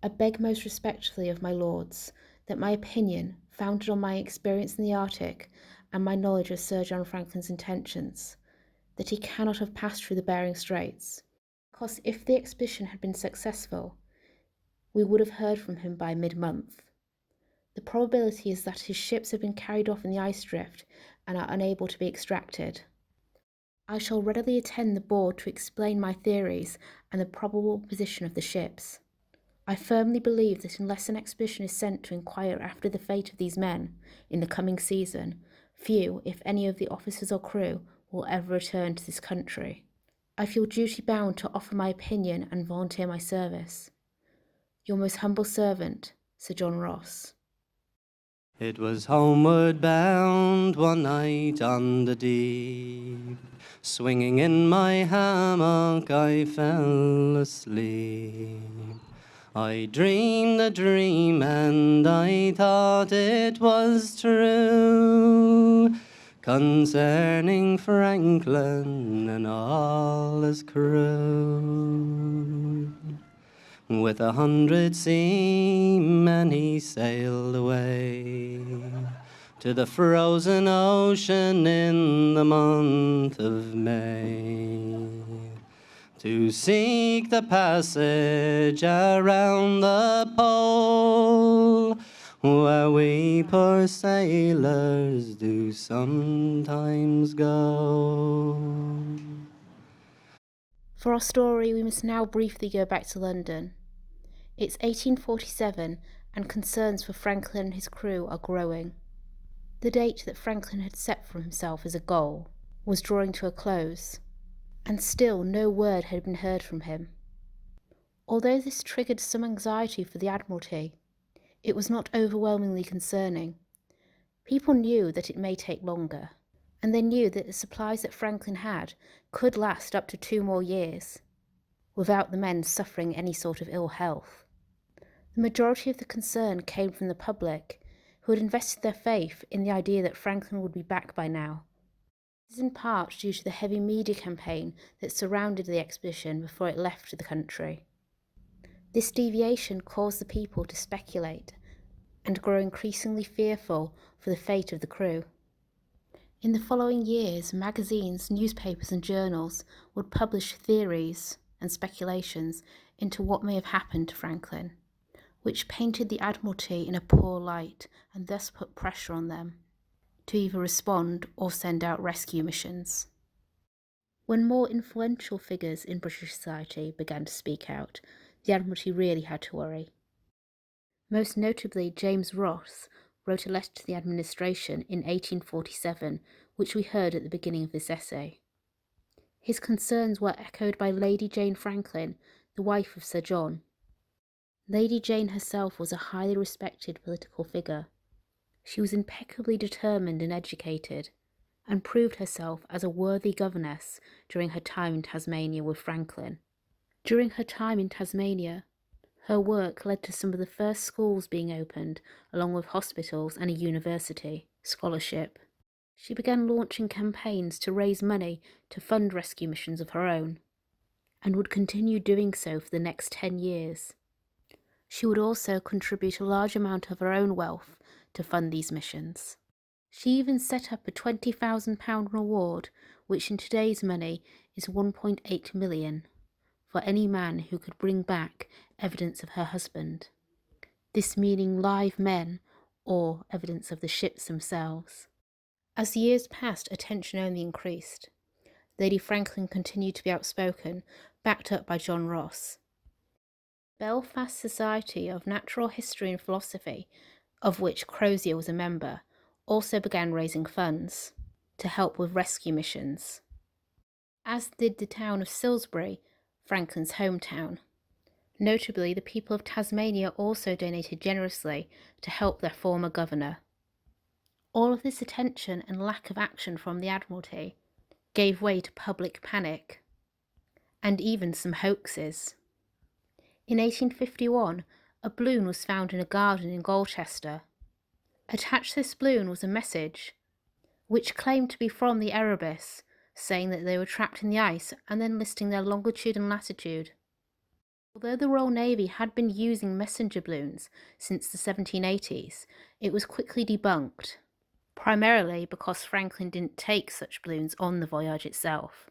I beg most respectfully of my lords that my opinion, founded on my experience in the Arctic and my knowledge of Sir John Franklin's intentions, that he cannot have passed through the Bering Straits, because if the expedition had been successful, we would have heard from him by mid-month. The probability is that his ships have been carried off in the ice drift and are unable to be extracted. I shall readily attend the board to explain my theories and the probable position of the ships. I firmly believe that unless an expedition is sent to inquire after the fate of these men in the coming season, few, if any, of the officers or crew will ever return to this country. I feel duty bound to offer my opinion and volunteer my service. Your most humble servant, Sir John Ross. It was homeward bound one night on the deep. Swinging in my hammock, I fell asleep. I dreamed a dream and I thought it was true, concerning Franklin and all his crew. With 100 seamen he sailed away to the frozen ocean in the month of May, to seek the passage around the pole, where we poor sailors do sometimes go. For our story, we must now briefly go back to London. It's 1847, and concerns for Franklin and his crew are growing. The date that Franklin had set for himself as a goal was drawing to a close, and still no word had been heard from him. Although this triggered some anxiety for the Admiralty, it was not overwhelmingly concerning. People knew that it may take longer, and they knew that the supplies that Franklin had could last up to 2 more years, without the men suffering any sort of ill health. The majority of the concern came from the public, who had invested their faith in the idea that Franklin would be back by now. This is in part due to the heavy media campaign that surrounded the expedition before it left the country. This deviation caused the people to speculate and grow increasingly fearful for the fate of the crew. In the following years, magazines, newspapers and journals would publish theories and speculations into what may have happened to Franklin, which painted the Admiralty in a poor light and thus put pressure on them to either respond or send out rescue missions. When more influential figures in British society began to speak out, the Admiralty really had to worry. Most notably, James Ross wrote a letter to the administration in 1847, which we heard at the beginning of this essay. His concerns were echoed by Lady Jane Franklin, the wife of Sir John. Lady Jane herself was a highly respected political figure. She was impeccably determined and educated, and proved herself as a worthy governess during her time in Tasmania with Franklin. During her time in Tasmania, her work led to some of the first schools being opened, along with hospitals and a university scholarship. She began launching campaigns to raise money to fund rescue missions of her own, and would continue doing so for the next 10 years. She would also contribute a large amount of her own wealth to fund these missions. She even set up a £20,000 reward, which in today's money is 1.8 million, for any man who could bring back evidence of her husband. This meaning live men or evidence of the ships themselves. As the years passed, attention only increased. Lady Franklin continued to be outspoken, backed up by John Ross. Belfast Society of Natural History and Philosophy, of which Crozier was a member, also began raising funds to help with rescue missions, as did the town of Salisbury, Franklin's hometown. Notably, the people of Tasmania also donated generously to help their former governor. All of this attention and lack of action from the Admiralty gave way to public panic, and even some hoaxes. In 1851, a balloon was found in a garden in Colchester. Attached to this balloon was a message, which claimed to be from the Erebus, saying that they were trapped in the ice and then listing their longitude and latitude. Although the Royal Navy had been using messenger balloons since the 1780s, it was quickly debunked, primarily because Franklin didn't take such balloons on the voyage itself,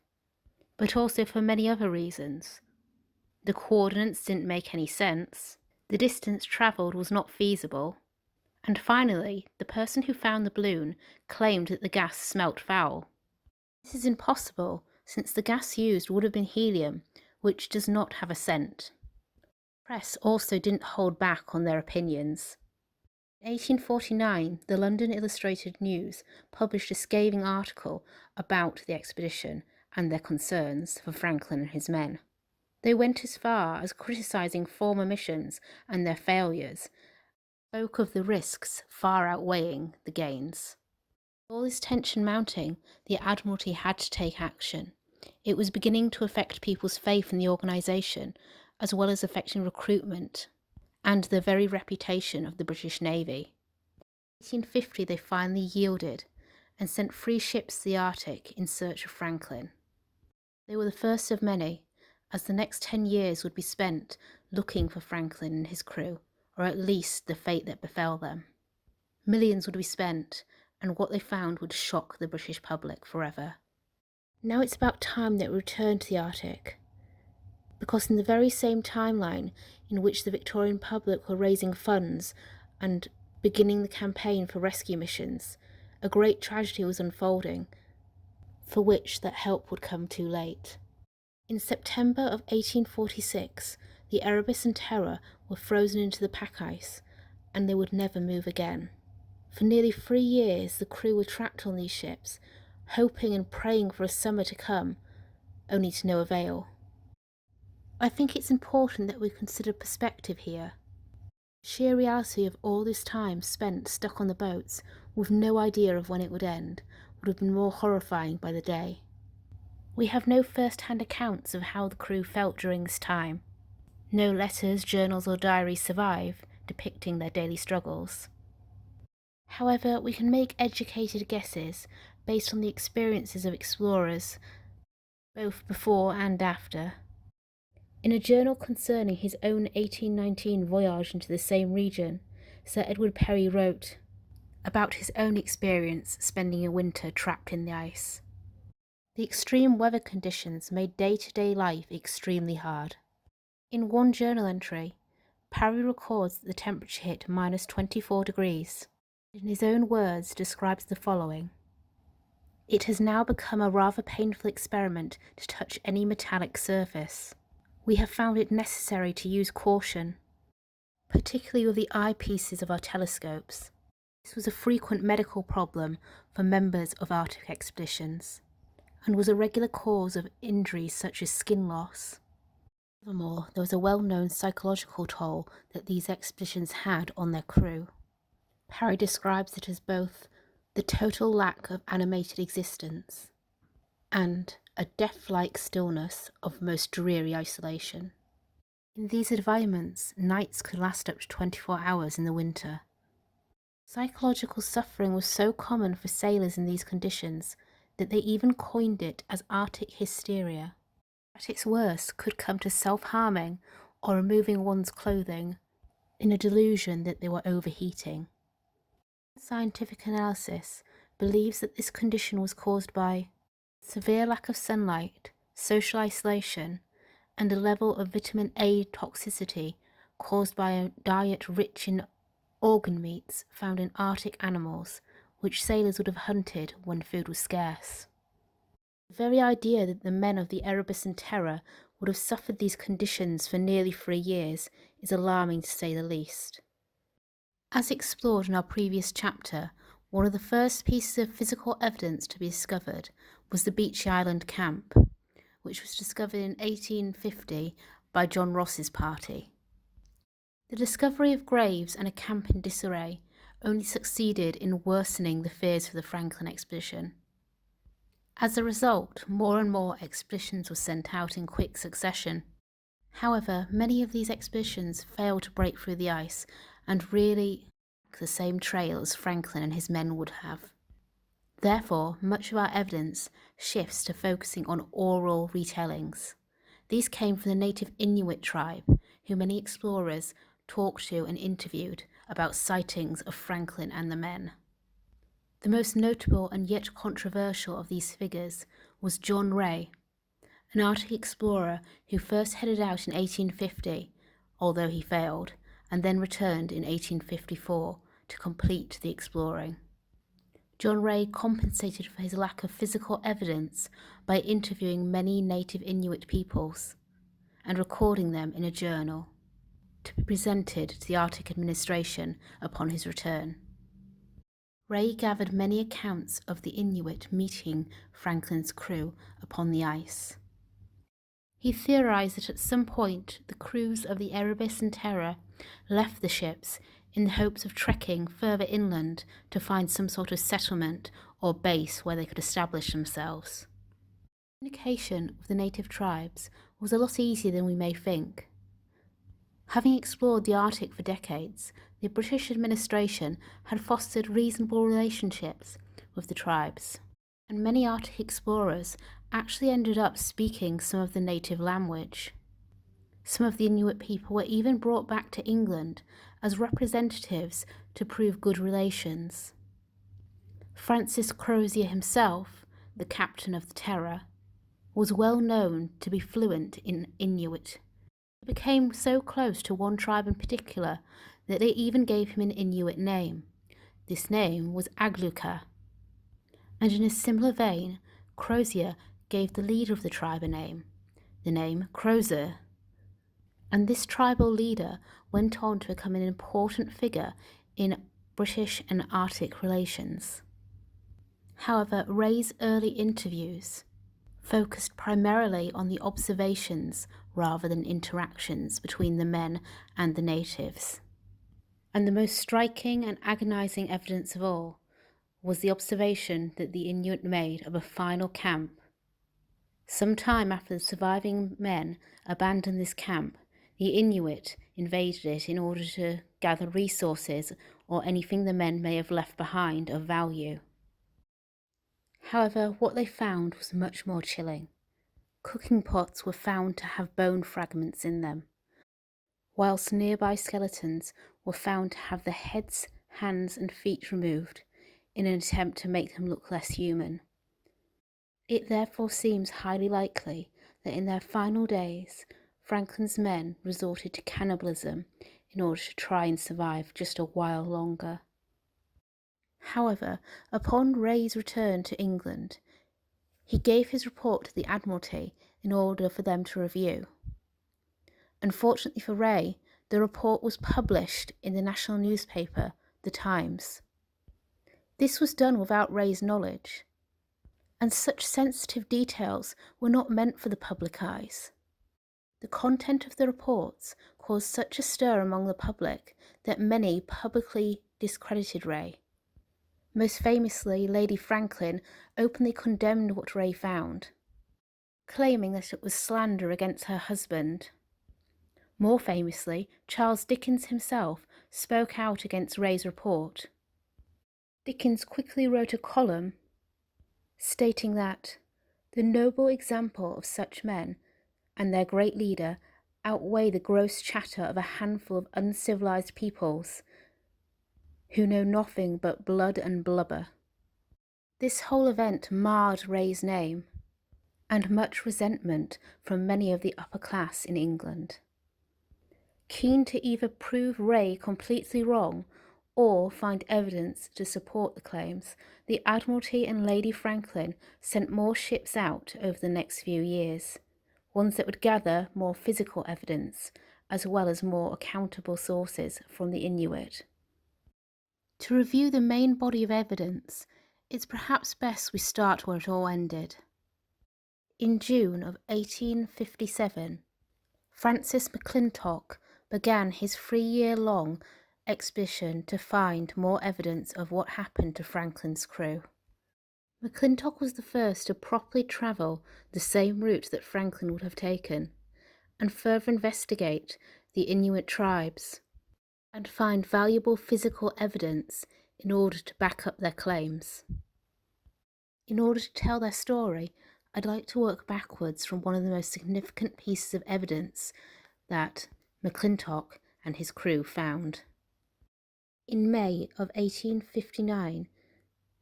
but also for many other reasons. The coordinates didn't make any sense, the distance travelled was not feasible, and finally, the person who found the balloon claimed that the gas smelt foul. This is impossible, since the gas used would have been helium, which does not have a scent. The press also didn't hold back on their opinions. In 1849, the London Illustrated News published a scathing article about the expedition and their concerns for Franklin and his men. They went as far as criticising former missions and their failures, spoke of the risks far outweighing the gains. With all this tension mounting, the Admiralty had to take action. It was beginning to affect people's faith in the organisation, as well as affecting recruitment and the very reputation of the British Navy. In 1850 they finally yielded and sent 3 ships to the Arctic in search of Franklin. They were the first of many, as the next 10 years would be spent looking for Franklin and his crew, or at least the fate that befell them. Millions would be spent, and what they found would shock the British public forever. Now it's about time that we return to the Arctic, because in the very same timeline in which the Victorian public were raising funds and beginning the campaign for rescue missions, a great tragedy was unfolding, for which that help would come too late. In September of 1846, the Erebus and Terror were frozen into the pack ice, and they would never move again. For nearly 3 years, the crew were trapped on these ships, hoping and praying for a summer to come, only to no avail. I think it's important that we consider perspective here. The sheer reality of all this time spent stuck on the boats, with no idea of when it would end, would have been more horrifying by the day. We have no first-hand accounts of how the crew felt during this time. No letters, journals or diaries survive, depicting their daily struggles. However, we can make educated guesses based on the experiences of explorers, both before and after. In a journal concerning his own 1819 voyage into the same region, Sir Edward Perry wrote about his own experience spending a winter trapped in the ice. The extreme weather conditions made day-to-day life extremely hard. In one journal entry, Parry records that the temperature hit -24 degrees. In his own words, describes the following: "It has now become a rather painful experiment to touch any metallic surface. We have found it necessary to use caution, particularly with the eyepieces of our telescopes. This was a frequent medical problem for members of Arctic expeditions, and was a regular cause of injuries such as skin loss. Furthermore, there was a well-known psychological toll that these expeditions had on their crew." Parry describes it as both the total lack of animated existence and a death-like stillness of most dreary isolation. In these environments, nights could last up to 24 hours in the winter. Psychological suffering was so common for sailors in these conditions that they even coined it as Arctic hysteria. At its worst, could come to self-harming or removing one's clothing in a delusion that they were overheating. Scientific analysis believes that this condition was caused by severe lack of sunlight, social isolation, and a level of vitamin A toxicity caused by a diet rich in organ meats found in Arctic animals, which sailors would have hunted when food was scarce. The very idea that the men of the Erebus and Terror would have suffered these conditions for nearly 3 years is alarming to say the least. As explored in our previous chapter, one of the first pieces of physical evidence to be discovered was the Beechey Island camp, which was discovered in 1850 by John Ross's party. The discovery of graves and a camp in disarray only succeeded in worsening the fears for the Franklin expedition. As a result, more and more expeditions were sent out in quick succession. However, many of these expeditions failed to break through the ice and really the same trail as Franklin and his men would have. Therefore, much of our evidence shifts to focusing on oral retellings. These came from the native Inuit tribe, who many explorers talked to and interviewed about sightings of Franklin and the men. The most notable and yet controversial of these figures was John Ray, an Arctic explorer who first headed out in 1850, although he failed, and then returned in 1854 to complete the exploring. John Ray compensated for his lack of physical evidence by interviewing many native Inuit peoples and recording them in a journal to be presented to the Arctic administration upon his return. Ray gathered many accounts of the Inuit meeting Franklin's crew upon the ice. He theorized that at some point the crews of the Erebus and Terror left the ships in the hopes of trekking further inland to find some sort of settlement or base where they could establish themselves. Communication with the native tribes was a lot easier than we may think. Having explored the Arctic for decades, the British administration had fostered reasonable relationships with the tribes, and many Arctic explorers actually ended up speaking some of the native language. Some of the Inuit people were even brought back to England as representatives to prove good relations. Francis Crozier himself, the captain of the Terror, was well known to be fluent in Inuit. He became so close to one tribe in particular that they even gave him an Inuit name. This name was Agluka. And in a similar vein, Crozier gave the leader of the tribe a name, the name Crozier. And this tribal leader went on to become an important figure in British and Arctic relations. However, Ray's early interviews focused primarily on the observations rather than interactions between the men and the natives. And the most striking and agonizing evidence of all was the observation that the Inuit made of a final camp. Some time after the surviving men abandoned this camp, the Inuit invaded it in order to gather resources or anything the men may have left behind of value. However, what they found was much more chilling. Cooking pots were found to have bone fragments in them, whilst nearby skeletons were found to have the heads, hands and feet removed in an attempt to make them look less human. It therefore seems highly likely that in their final days, Franklin's men resorted to cannibalism in order to try and survive just a while longer. However, upon Ray's return to England, he gave his report to the Admiralty in order for them to review. Unfortunately for Ray, the report was published in the national newspaper, The Times. This was done without Ray's knowledge, and such sensitive details were not meant for the public eyes. The content of the reports caused such a stir among the public that many publicly discredited Ray. Most famously, Lady Franklin openly condemned what Ray found, claiming that it was slander against her husband. More famously, Charles Dickens himself spoke out against Ray's report. Dickens quickly wrote a column stating that the noble example of such men and their great leader outweigh the gross chatter of a handful of uncivilized peoples who know nothing but blood and blubber. This whole event marred Ray's name, and much resentment from many of the upper class in England. Keen to either prove Ray completely wrong or find evidence to support the claims, the Admiralty and Lady Franklin sent more ships out over the next few years, ones that would gather more physical evidence as well as more accountable sources from the Inuit. To review the main body of evidence, it's perhaps best we start where it all ended. In June of 1857, Francis McClintock began his 3-year-long expedition to find more evidence of what happened to Franklin's crew. McClintock was the first to properly travel the same route that Franklin would have taken, and further investigate the Inuit tribes, and find valuable physical evidence in order to back up their claims. In order to tell their story, I'd like to work backwards from one of the most significant pieces of evidence that McClintock and his crew found. In May of 1859,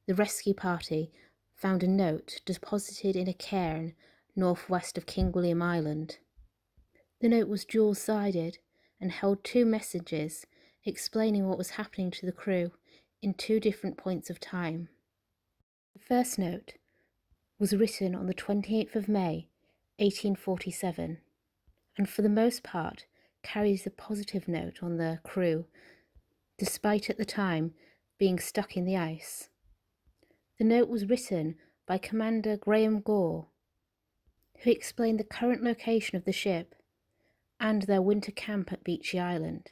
the rescue party found a note deposited in a cairn northwest of King William Island. The note was dual-sided and held two messages explaining what was happening to the crew in two different points of time. The first note was written on the 28th of May, 1847, and for the most part carries a positive note on the crew, despite at the time being stuck in the ice. The note was written by Commander Graham Gore, who explained the current location of the ship and their winter camp at Beechey Island.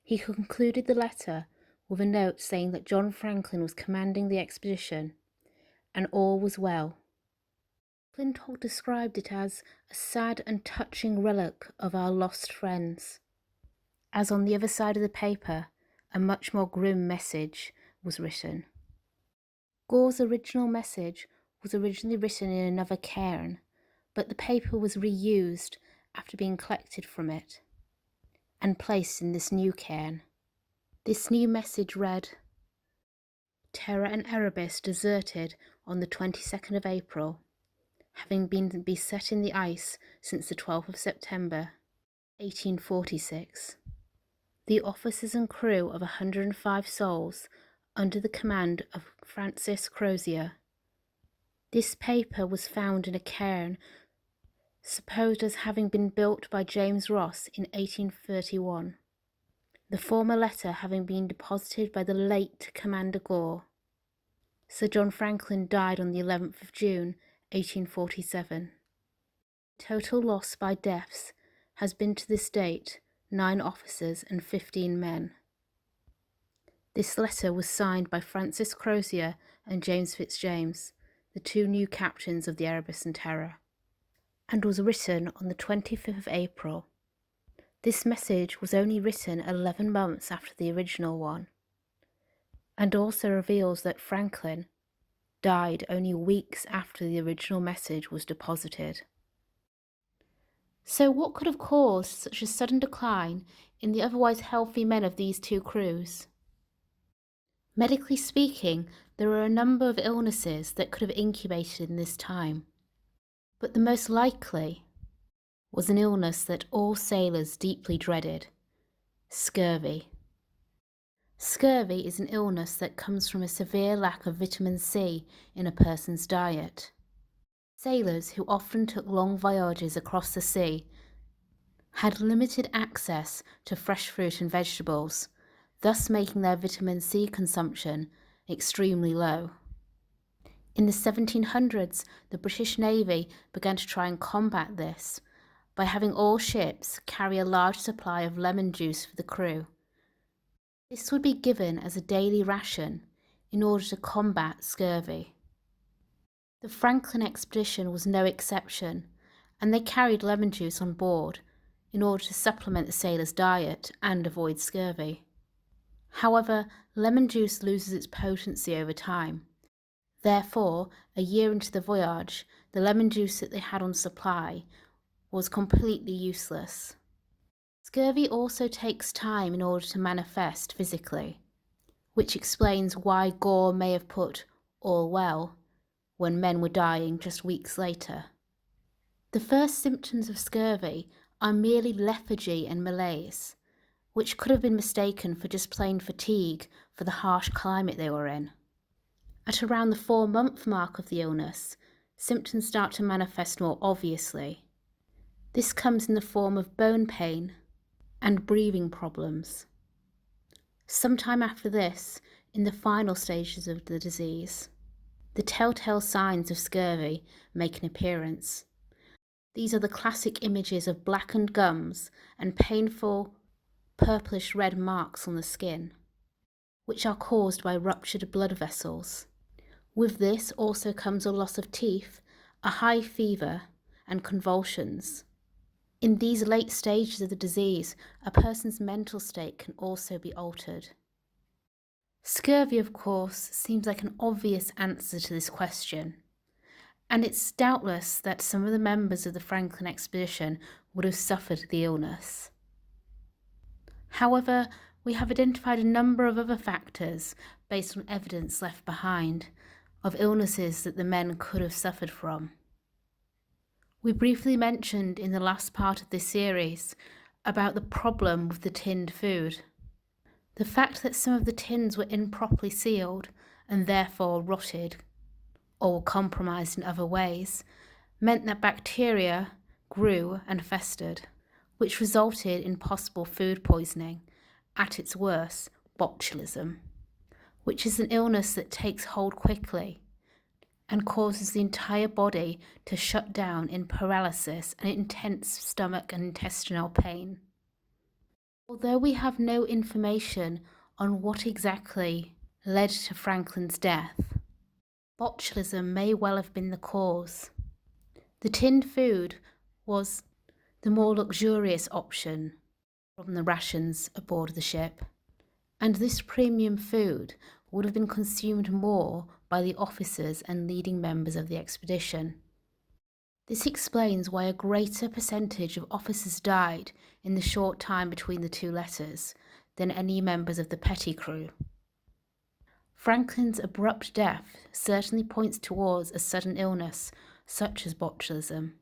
He concluded the letter with a note saying that John Franklin was commanding the expedition and all was well. McClintock described it as a sad and touching relic of our lost friends. As on the other side of the paper, a much more grim message was written. Gore's original message was originally written in another cairn, but the paper was reused after being collected from it and placed in this new cairn. This new message read, "Terror and Erebus deserted on the 22nd of April, having been beset in the ice since the 12th of September, 1846. The officers and crew of 105 souls under the command of Francis Crozier. This paper was found in a cairn supposed as having been built by James Ross in 1831, the former letter having been deposited by the late Commander Gore. Sir John Franklin died on the 11th of June, 1847. Total loss by deaths has been to this date 9 officers and 15 men. This letter was signed by Francis Crozier and James Fitzjames, the two new captains of the Erebus and Terror, and was written on the 25th of April. This message was only written 11 months after the original one, and also reveals that Franklin died only weeks after the original message was deposited. So what could have caused such a sudden decline in the otherwise healthy men of these two crews? Medically speaking, there are a number of illnesses that could have incubated in this time, but the most likely was an illness that all sailors deeply dreaded: scurvy. Scurvy is an illness that comes from a severe lack of vitamin C in a person's diet. Sailors who often took long voyages across the sea had limited access to fresh fruit and vegetables, thus making their vitamin C consumption extremely low. In the 1700s, the British Navy began to try and combat this by having all ships carry a large supply of lemon juice for the crew. This would be given as a daily ration in order to combat scurvy. The Franklin expedition was no exception, and they carried lemon juice on board in order to supplement the sailors' diet and avoid scurvy. However, lemon juice loses its potency over time. Therefore, a year into the voyage, the lemon juice that they had on supply was completely useless. Scurvy also takes time in order to manifest physically, which explains why Gore may have put "all well" when men were dying just weeks later. The first symptoms of scurvy are merely lethargy and malaise, which could have been mistaken for just plain fatigue for the harsh climate they were in. At around the 4-month mark of the illness, symptoms start to manifest more obviously. This comes in the form of bone pain and breathing problems. Sometime after this, in the final stages of the disease, the telltale signs of scurvy make an appearance. These are the classic images of blackened gums and painful purplish-red marks on the skin, which are caused by ruptured blood vessels. With this also comes a loss of teeth, a high fever, and convulsions. In these late stages of the disease, a person's mental state can also be altered. Scurvy, of course, seems like an obvious answer to this question, and it's doubtless that some of the members of the Franklin expedition would have suffered the illness. However, we have identified a number of other factors based on evidence left behind of illnesses that the men could have suffered from. We briefly mentioned in the last part of this series about the problem with the tinned food. The fact that some of the tins were improperly sealed and therefore rotted or were compromised in other ways meant that bacteria grew and festered, which resulted in possible food poisoning, at its worst, botulism, which is an illness that takes hold quickly and causes the entire body to shut down in paralysis and intense stomach and intestinal pain. Although we have no information on what exactly led to Franklin's death, botulism may well have been the cause. The tinned food was the more luxurious option from the rations aboard the ship, and this premium food would have been consumed more by the officers and leading members of the expedition. This explains why a greater percentage of officers died in the short time between the two letters than any members of the petty crew. Franklin's abrupt death certainly points towards a sudden illness such as botulism.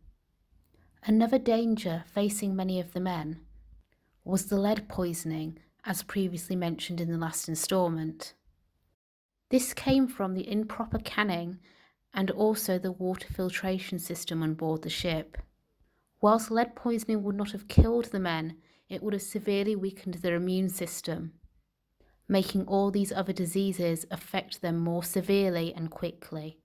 Another danger facing many of the men was the lead poisoning, as previously mentioned in the last instalment. This came from the improper canning and also the water filtration system on board the ship. Whilst lead poisoning would not have killed the men, it would have severely weakened their immune system, making all these other diseases affect them more severely and quickly.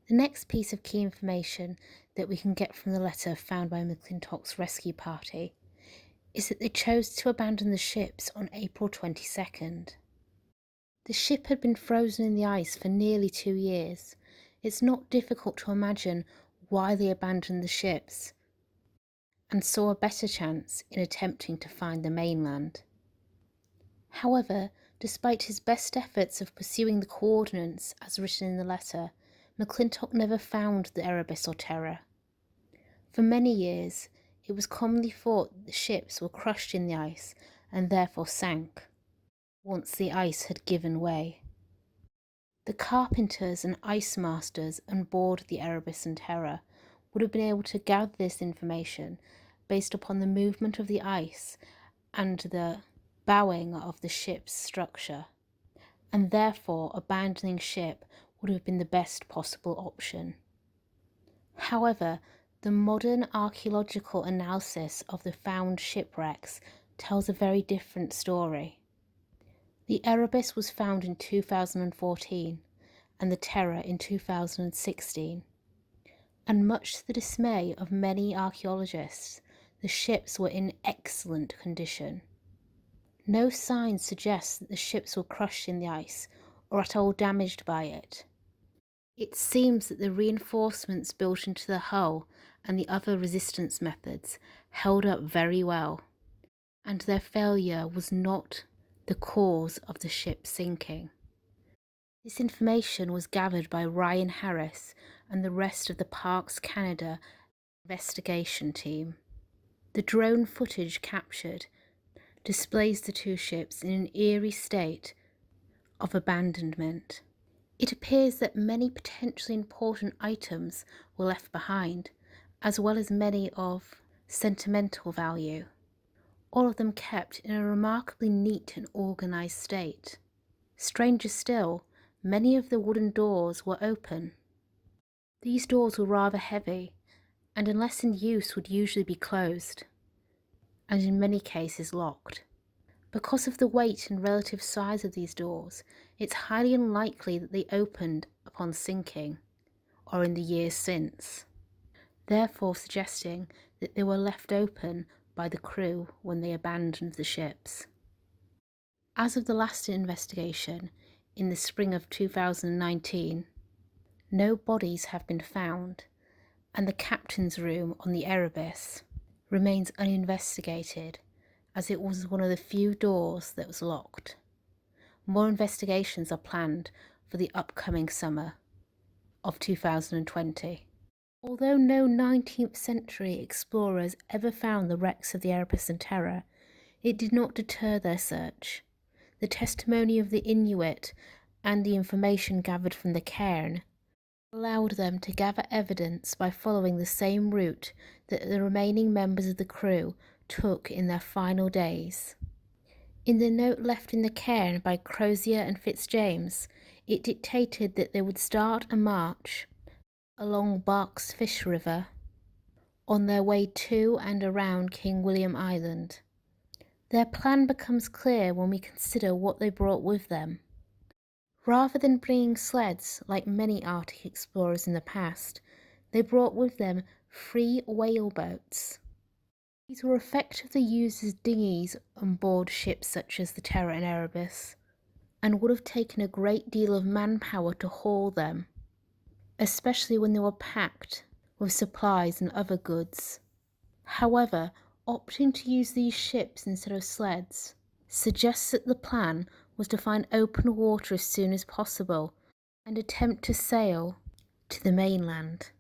The next piece of key information that we can get from the letter found by McClintock's rescue party is that they chose to abandon the ships on April 22nd. The ship had been frozen in the ice for nearly 2 years. It's not difficult to imagine why they abandoned the ships and saw a better chance in attempting to find the mainland. However, despite his best efforts of pursuing the coordinates as written in the letter, McClintock never found the Erebus or Terror. For many years, it was commonly thought that the ships were crushed in the ice and therefore sank once the ice had given way. The carpenters and ice masters on board the Erebus and Terror would have been able to gather this information based upon the movement of the ice and the bowing of the ship's structure, and therefore abandoning ship would have been the best possible option. However, the modern archaeological analysis of the found shipwrecks tells a very different story. The Erebus was found in 2014 and the Terror in 2016, and much to the dismay of many archaeologists, the ships were in excellent condition. No signs suggest that the ships were crushed in the ice or at all damaged by it. It seems that the reinforcements built into the hull and the other resistance methods held up very well, and their failure was not the cause of the ship sinking. This information was gathered by Ryan Harris and the rest of the Parks Canada investigation team. The drone footage captured displays the two ships in an eerie state of abandonment. It appears that many potentially important items were left behind, as well as many of sentimental value, all of them kept in a remarkably neat and organised state. Stranger still, many of the wooden doors were open. These doors were rather heavy, and unless in use would usually be closed, and in many cases locked. Because of the weight and relative size of these doors, it's highly unlikely that they opened upon sinking, or in the years since, therefore suggesting that they were left open by the crew when they abandoned the ships. As of the last investigation, in the spring of 2019, no bodies have been found, and the captain's room on the Erebus remains uninvestigated, as it was one of the few doors that was locked. More investigations are planned for the upcoming summer of 2020. Although no 19th century explorers ever found the wrecks of the Erebus and Terror, it did not deter their search. The testimony of the Inuit and the information gathered from the cairn allowed them to gather evidence by following the same route that the remaining members of the crew took in their final days. In the note left in the cairn by Crozier and Fitzjames, it dictated that they would start a march along Bark's Fish River on their way to and around King William Island. Their plan becomes clear when we consider what they brought with them. Rather than bringing sleds like many Arctic explorers in the past, they brought with them 3 whaleboats. These were effectively used as dinghies on board ships such as the Terror and Erebus, and would have taken a great deal of manpower to haul them, especially when they were packed with supplies and other goods. However, opting to use these ships instead of sleds suggests that the plan was to find open water as soon as possible and attempt to sail to the mainland.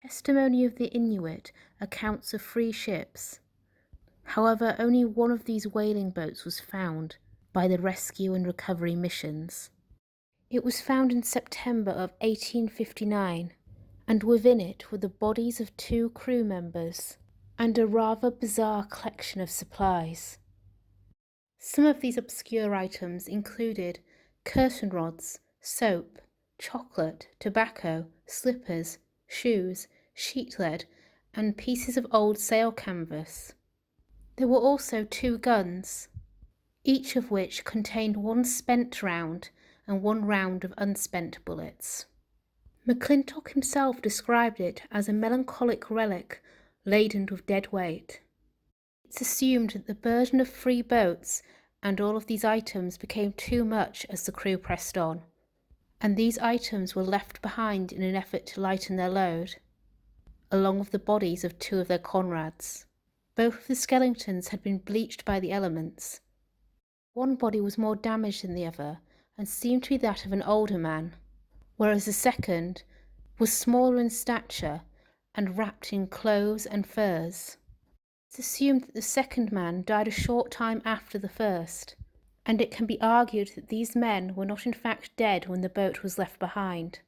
Testimony of the Inuit accounts of 3 ships. However, only one of these whaling boats was found by the rescue and recovery missions. It was found in September of 1859, and within it were the bodies of 2 crew members and a rather bizarre collection of supplies. Some of these obscure items included curtain rods, soap, chocolate, tobacco, slippers, shoes, sheet lead, and pieces of old sail canvas. There were also 2 guns, each of which contained 1 spent round and 1 round of unspent bullets. McClintock himself described it as a melancholic relic laden with dead weight. It's assumed that the burden of 3 boats and all of these items became too much as the crew pressed on, and these items were left behind in an effort to lighten their load, along with the bodies of 2 of their comrades. Both of the skeletons had been bleached by the elements. One body was more damaged than the other and seemed to be that of an older man, whereas the second was smaller in stature and wrapped in clothes and furs. It's assumed that the second man died a short time after the first, and it can be argued that these men were not in fact dead when the boat was left behind,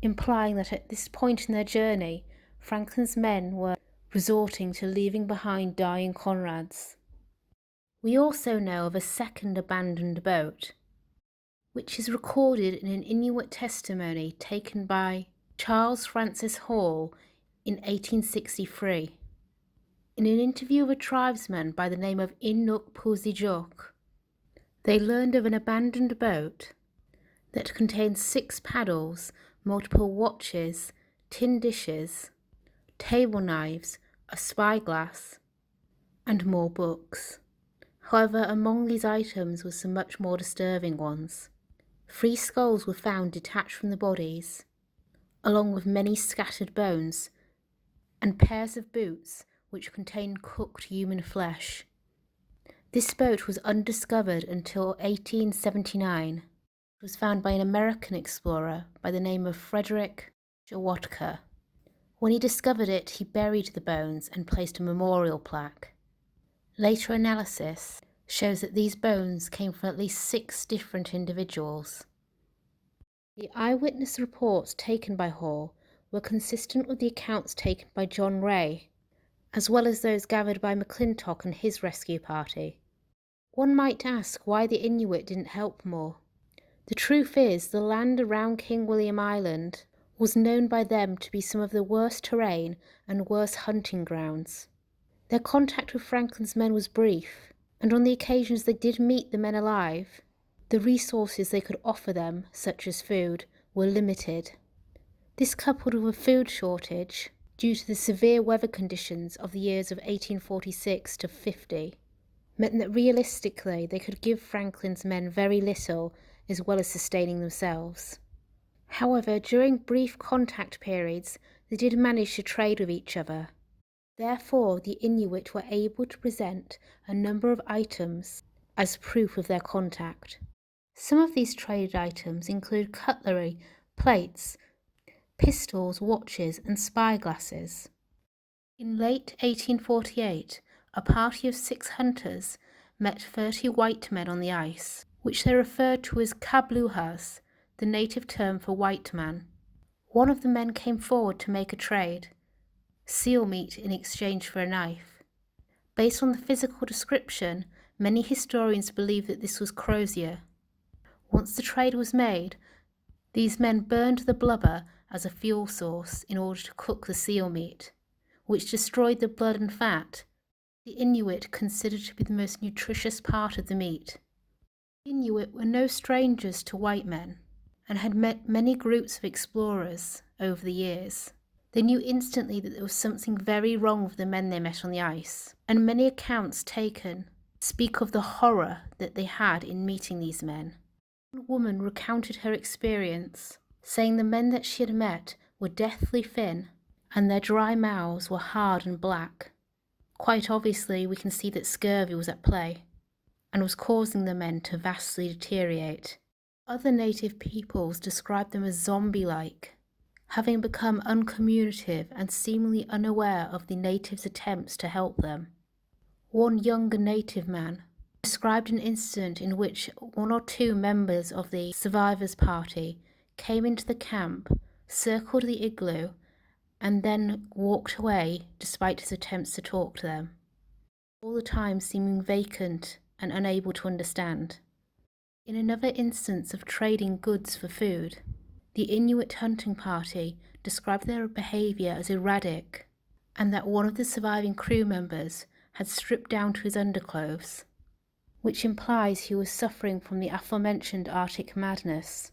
implying that at this point in their journey, Franklin's men were resorting to leaving behind dying comrades. We also know of a second abandoned boat, which is recorded in an Inuit testimony taken by Charles Francis Hall in 1863. In an interview with a tribesman by the name of Inuk Puzijuk, they learned of an abandoned boat that contained 6 paddles, multiple watches, tin dishes, table knives, a spyglass, and more books. However, among these items were some much more disturbing ones. 3 skulls were found detached from the bodies, along with many scattered bones, and pairs of boots which contained cooked human flesh. This boat was undiscovered until 1879. It was found by an American explorer by the name of Frederick Jawotka. When he discovered it, he buried the bones and placed a memorial plaque. Later analysis shows that these bones came from at least 6 different individuals. The eyewitness reports taken by Hall were consistent with the accounts taken by John Ray, as well as those gathered by McClintock and his rescue party. One might ask why the Inuit didn't help more. The truth is, the land around King William Island was known by them to be some of the worst terrain and worst hunting grounds. Their contact with Franklin's men was brief, and on the occasions they did meet the men alive, the resources they could offer them, such as food, were limited. This, coupled with a food shortage due to the severe weather conditions of the years of 1846 to 50, meant that realistically they could give Franklin's men very little as well as sustaining themselves. However, during brief contact periods, they did manage to trade with each other. Therefore, the Inuit were able to present a number of items as proof of their contact. Some of these traded items include cutlery, plates, pistols, watches, and spyglasses. In late 1848, a party of 6 hunters met 30 white men on the ice, which they referred to as cablujas, the native term for white man. One of the men came forward to make a trade, seal meat in exchange for a knife. Based on the physical description, many historians believe that this was crozier. Once the trade was made, these men burned the blubber as a fuel source in order to cook the seal meat, which destroyed the blood and fat. The Inuit considered to be the most nutritious part of the meat. The Inuit were no strangers to white men and had met many groups of explorers over the years. They knew instantly that there was something very wrong with the men they met on the ice, and many accounts taken speak of the horror that they had in meeting these men. One woman recounted her experience, saying the men that she had met were deathly thin and their dry mouths were hard and black. Quite obviously, we can see that scurvy was at play and was causing the men to vastly deteriorate. Other native peoples described them as zombie-like, having become uncommunicative and seemingly unaware of the natives' attempts to help them. One younger native man described an incident in which 1 or 2 members of the survivors' party came into the camp, circled the igloo, and then walked away despite his attempts to talk to them, all the time seeming vacant and unable to understand. In another instance of trading goods for food, the Inuit hunting party described their behaviour as erratic, and that one of the surviving crew members had stripped down to his underclothes, which implies he was suffering from the aforementioned Arctic madness.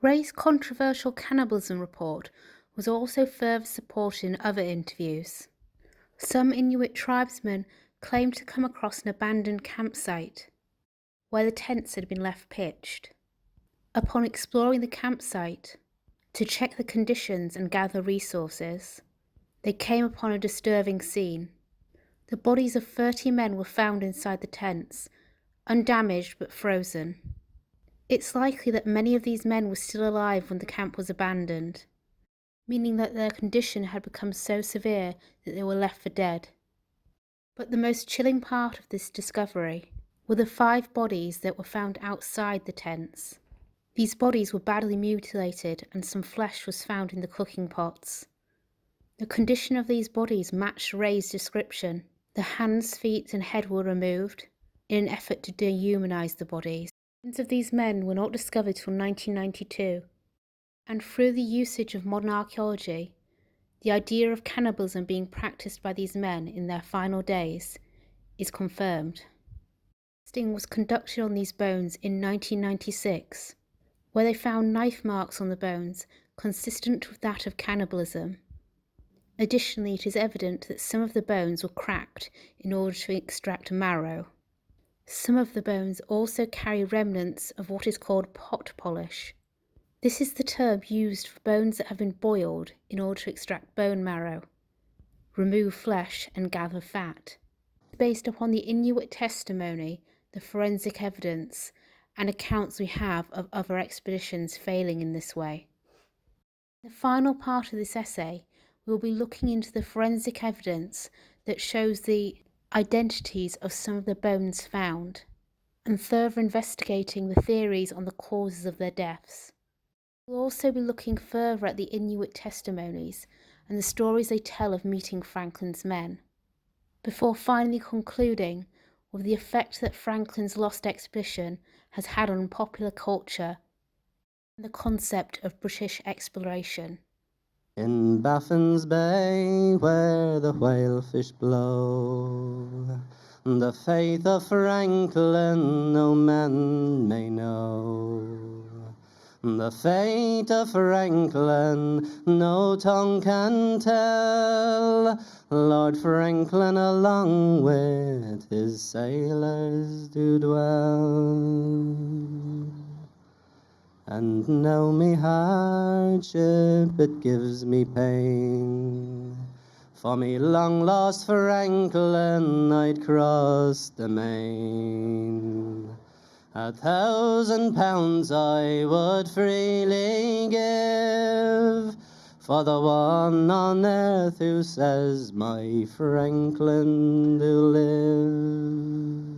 Ray's controversial cannibalism report was also further supported in other interviews. Some Inuit tribesmen claimed to come across an abandoned campsite where the tents had been left pitched. Upon exploring the campsite to check the conditions and gather resources, they came upon a disturbing scene. The bodies of 30 men were found inside the tents, undamaged but frozen. It's likely that many of these men were still alive when the camp was abandoned, meaning that their condition had become so severe that they were left for dead. But the most chilling part of this discovery were the 5 bodies that were found outside the tents. These bodies were badly mutilated and some flesh was found in the cooking pots. The condition of these bodies matched Ray's description. The hands, feet and head were removed in an effort to dehumanize the bodies. The bones of these men were not discovered till 1992, and through the usage of modern archaeology, the idea of cannibalism being practiced by these men in their final days is confirmed. Testing was conducted on these bones in 1996, where they found knife marks on the bones consistent with that of cannibalism. Additionally, it is evident that some of the bones were cracked in order to extract marrow. Some of the bones also carry remnants of what is called pot polish. This is the term used for bones that have been boiled in order to extract bone marrow, remove flesh and gather fat. Based upon the Inuit testimony, the forensic evidence, and accounts we have of other expeditions failing in this way. In the final part of this essay, we will be looking into the forensic evidence that shows the identities of some of the bones found, and further investigating the theories on the causes of their deaths. We'll also be looking further at the Inuit testimonies and the stories they tell of meeting Franklin's men, before finally concluding with the effect that Franklin's lost expedition has had on popular culture and the concept of British exploration. In Baffin's Bay, where the whalefish blow, the faith of Franklin no man may know. The fate of Franklin no tongue can tell. Lord Franklin along with his sailors do dwell. And now me hardship, it gives me pain. For me long lost Franklin, I'd cross the main. £1,000 I would freely give for the one on earth who says my Franklin do live.